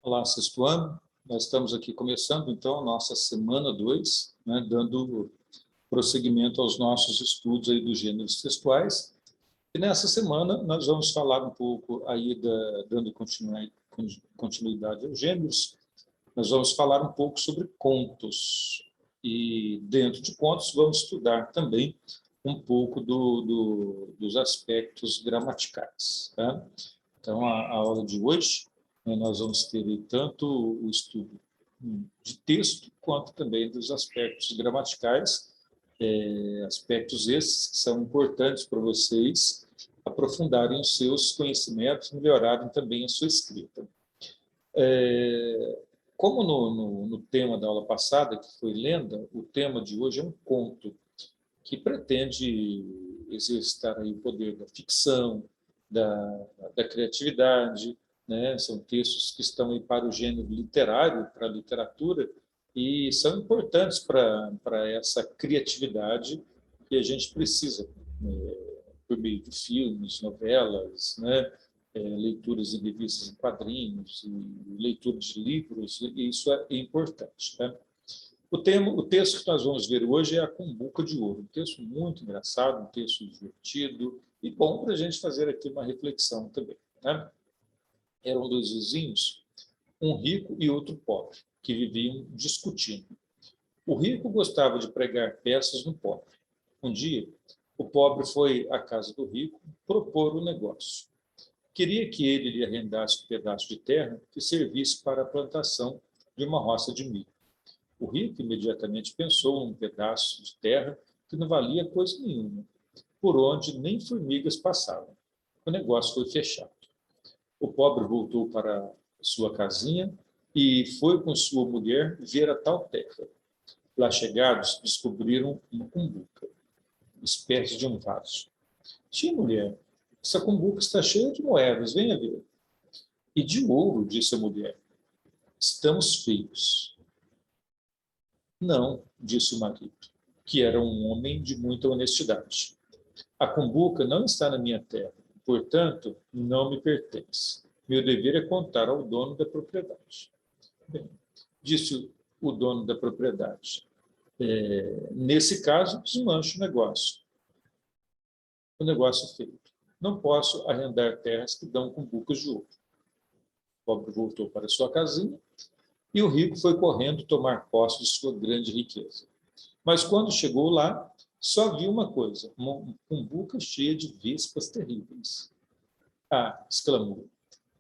Olá, sexto ano. Nós estamos aqui começando, então, a nossa semana 2, né, dando prosseguimento aos nossos estudos aí dos gêneros textuais. E nessa semana nós vamos falar um pouco, aí dando continuidade aos gêneros, nós vamos falar um pouco sobre contos. E dentro de contos vamos estudar também um pouco dos aspectos gramaticais. Tá? Então, a aula de hoje, nós vamos ter tanto o estudo de texto, quanto também dos aspectos gramaticais, aspectos esses que são importantes para vocês aprofundarem os seus conhecimentos, melhorarem também a sua escrita. Como no tema da aula passada, que foi lenda, o tema de hoje é um conto que pretende exercitar aí o poder da ficção, da criatividade, né? São textos que estão aí para o gênero literário, para a literatura, e são importantes para essa criatividade que a gente precisa, né? Por meio de filmes, novelas, né? Leituras em revistas em quadrinhos, e leitura de livros, e isso é importante. Né? O texto que nós vamos ver hoje é A Cumbuca de Ouro, um texto muito engraçado, um texto divertido e bom para a gente fazer aqui uma reflexão também. Né? Eram dois vizinhos, um rico e outro pobre, que viviam discutindo. O rico gostava de pregar peças no pobre. Um dia, o pobre foi à casa do rico propor um negócio. Queria que ele lhe arrendasse um pedaço de terra que servisse para a plantação de uma roça de milho. O rico imediatamente pensou num pedaço de terra que não valia coisa nenhuma, por onde nem formigas passavam. O negócio foi fechado. O pobre voltou para sua casinha e foi com sua mulher ver a tal terra. Lá chegados, descobriram uma cumbuca, espécie de um vaso. Tia mulher, essa cumbuca está cheia de moedas, venha ver. E de ouro, disse a mulher. Estamos feios. Não, disse o marido, que era um homem de muita honestidade. A cumbuca não está na minha terra, portanto, não me pertence. Meu dever é contar ao dono da propriedade. Bem, disse o dono da propriedade. Nesse caso, desmanche o negócio. O negócio feito. Não posso arrendar terras que dão cumbucas de ouro. O pobre voltou para sua casinha e o rico foi correndo tomar posse de sua grande riqueza. Mas quando chegou lá, só viu uma coisa, uma cumbuca cheia de vespas terríveis. Ah, exclamou,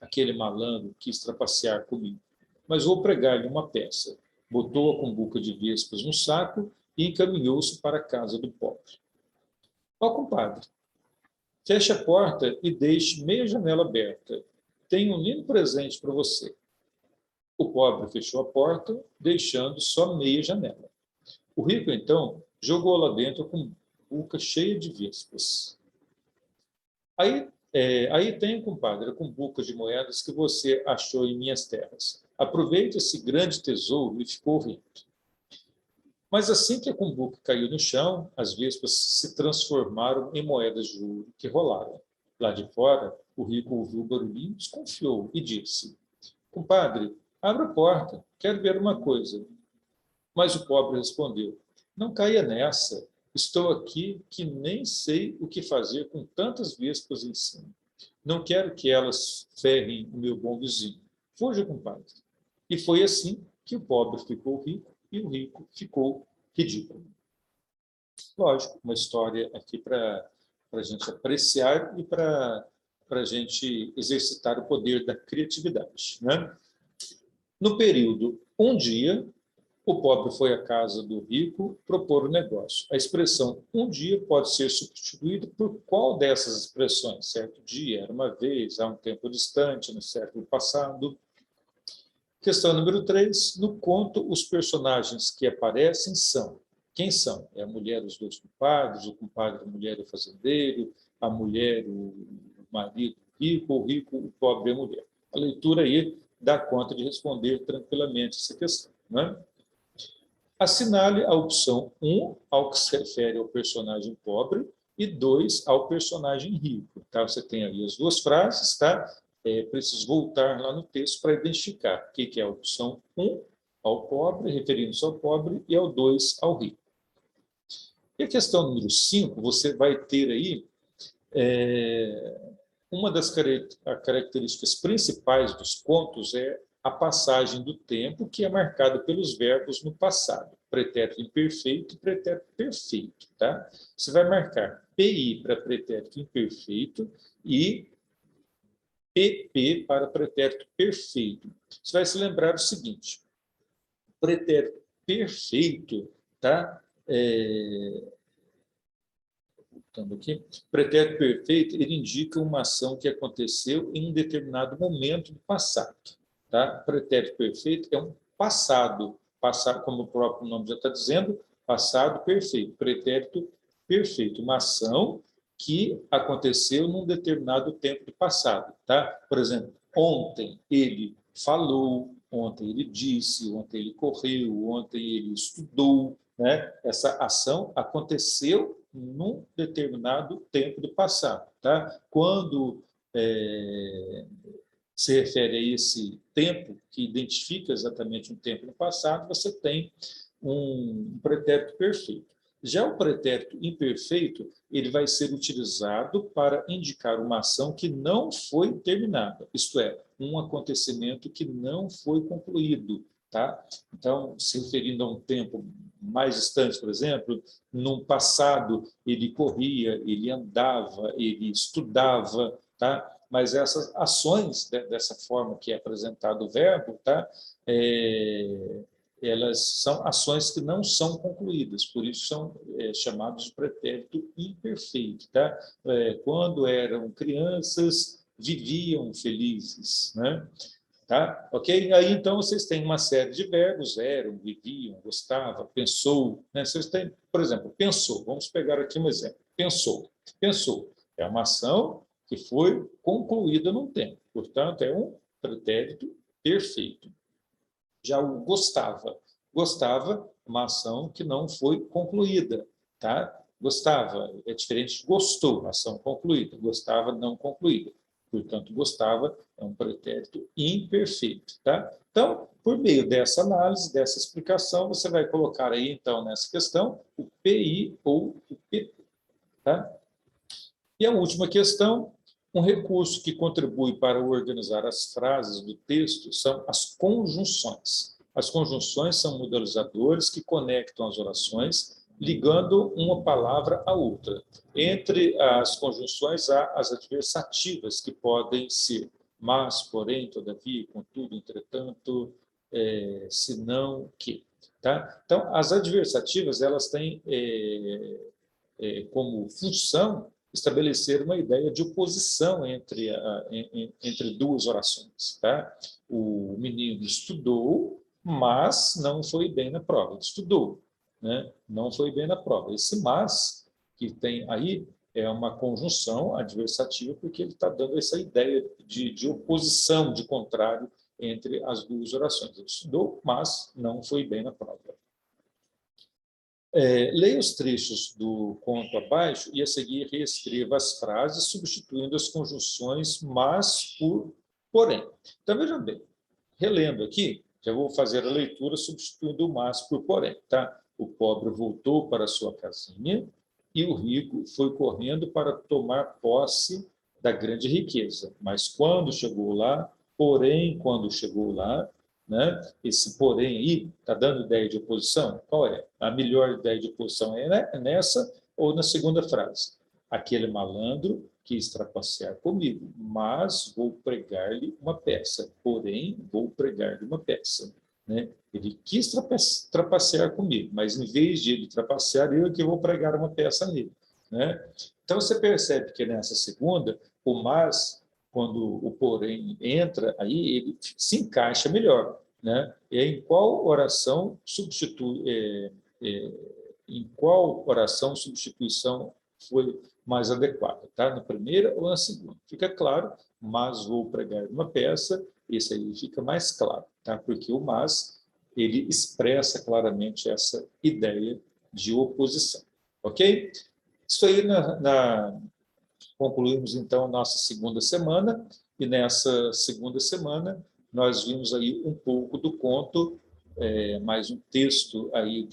aquele malandro quis trapacear comigo, mas vou pregar-lhe uma peça. Botou a cumbuca de vespas no saco e encaminhou-se para a casa do pobre. Ó, compadre, feche a porta e deixe meia janela aberta. Tenho um lindo presente para você. O pobre fechou a porta, deixando só meia janela. O rico, então, jogou lá dentro com boca cheia de vespas. Aí tem, compadre, com boca de moedas que você achou em minhas terras. Aproveite esse grande tesouro e ficou rindo. Mas assim que a cumbuca caiu no chão, as vespas se transformaram em moedas de ouro que rolaram. Lá de fora, o rico ouviu o barulhinho, desconfiou e disse: compadre, abra a porta, quero ver uma coisa. Mas o pobre respondeu: não caia nessa. Estou aqui que nem sei o que fazer com tantas vespas em cima. Não quero que elas ferrem o meu bom vizinho. Fuja, compadre. E foi assim que o pobre ficou rico e o rico ficou ridículo. Lógico, uma história aqui para a gente apreciar e para a gente exercitar o poder da criatividade. Né? No período um dia, o pobre foi à casa do rico propor o negócio. A expressão um dia pode ser substituída por qual dessas expressões? Certo dia, era uma vez, há um tempo distante, no século passado. Questão número 3. No conto, os personagens que aparecem são. Quem são? É a mulher, os dois compadres, o compadre, a mulher, o fazendeiro, a mulher, o marido, o rico, o pobre, a mulher. A leitura aí dá conta de responder tranquilamente essa questão. Né? Assinale a opção 1 ao que se refere ao personagem pobre e 2 ao personagem rico. Tá? Você tem ali as duas frases, tá? é preciso voltar lá no texto para identificar o que é a opção 1, ao pobre, referindo-se ao pobre, e ao 2, ao rico. E a questão número 5, você vai ter aí uma das características principais dos contos é a passagem do tempo, que é marcada pelos verbos no passado, pretérito imperfeito e pretérito perfeito. Tá? Você vai marcar PI para pretérito imperfeito e PP para pretérito perfeito. Você vai se lembrar do seguinte: pretérito perfeito, tá? Aqui, pretérito perfeito, ele indica uma ação que aconteceu em um determinado momento do passado. Tá? Pretérito perfeito é um passado, como o próprio nome já está dizendo, passado perfeito, pretérito perfeito, uma ação que aconteceu num determinado tempo do passado. Tá? Por exemplo, ontem ele falou, ontem ele disse, ontem ele correu, ontem ele estudou. Né? Essa ação aconteceu num determinado tempo do passado. Tá? Quando se refere a esse tempo, que identifica exatamente um tempo no passado, você tem um pretérito perfeito. Já o pretérito imperfeito, ele vai ser utilizado para indicar uma ação que não foi terminada, isto é, um acontecimento que não foi concluído. Tá? Então, se referindo a um tempo mais distante, por exemplo, no passado ele corria, ele andava, ele estudava, tá? Mas essas ações, dessa forma que é apresentado o verbo, tá? Elas são ações que não são concluídas, por isso são chamados de pretérito imperfeito. Tá? Quando eram crianças, viviam felizes. Né? Tá? Ok? Aí, então, vocês têm uma série de verbos: eram, viviam, gostava, pensou. Né? Vocês têm, por exemplo, pensou. Vamos pegar aqui um exemplo. Pensou. Pensou. É uma ação que foi concluída num tempo. Portanto, é um pretérito perfeito. Já o gostava. Gostava, uma ação que não foi concluída. Tá? Gostava é diferente de gostou, ação concluída. Gostava, não concluída. Portanto, gostava é um pretérito imperfeito. Tá? Então, por meio dessa análise, dessa explicação, você vai colocar aí, então, nessa questão, o PI ou o PP. Tá? E a última questão: um recurso que contribui para organizar as frases do texto são as conjunções. As conjunções são modelizadores que conectam as orações, ligando uma palavra à outra. Entre as conjunções há as adversativas, que podem ser mas, porém, todavia, contudo, entretanto, senão, que. Tá? Então, as adversativas, elas têm como função estabelecer uma ideia de oposição entre duas orações. Tá? O menino estudou, mas não foi bem na prova. Ele estudou, né? Não foi bem na prova. Esse mas que tem aí é uma conjunção adversativa, porque ele está dando essa ideia de oposição, de contrário, entre as duas orações. Ele estudou, mas não foi bem na prova. Leia os trechos do conto abaixo e, a seguir, reescreva as frases, substituindo as conjunções mas por porém. Então, veja bem, relendo aqui, já vou fazer a leitura substituindo o mas por porém. Tá? O pobre voltou para sua casinha e o rico foi correndo para tomar posse da grande riqueza. Mas quando chegou lá, quando chegou lá, né? Esse porém aí está dando ideia de oposição? Qual é? A melhor ideia de oposição é nessa ou na segunda frase? Aquele malandro quis trapacear comigo, mas vou pregar-lhe uma peça. Porém, vou pregar-lhe uma peça. Né? Ele quis trapacear comigo, mas em vez de ele trapacear, eu que vou pregar uma peça nele. Né? Então, você percebe que nessa segunda, o mas, quando o porém entra, aí ele se encaixa melhor. Né? E aí, em qual oração substituição foi mais adequada? Tá? Na primeira ou na segunda? Fica claro, mas vou pregar uma peça, esse aí fica mais claro, tá? Porque o mas, ele expressa claramente essa ideia de oposição. Ok? Isso aí concluímos, então, a nossa segunda semana E nessa segunda semana, nós vimos aí um pouco do conto, mais um texto aí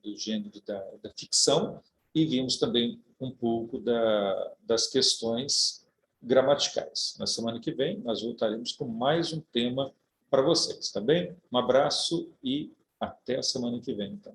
do gênero da ficção, e vimos também um pouco das questões gramaticais. Na semana que vem, nós voltaremos com mais um tema para vocês, tá bem? Um abraço e até a semana que vem, então.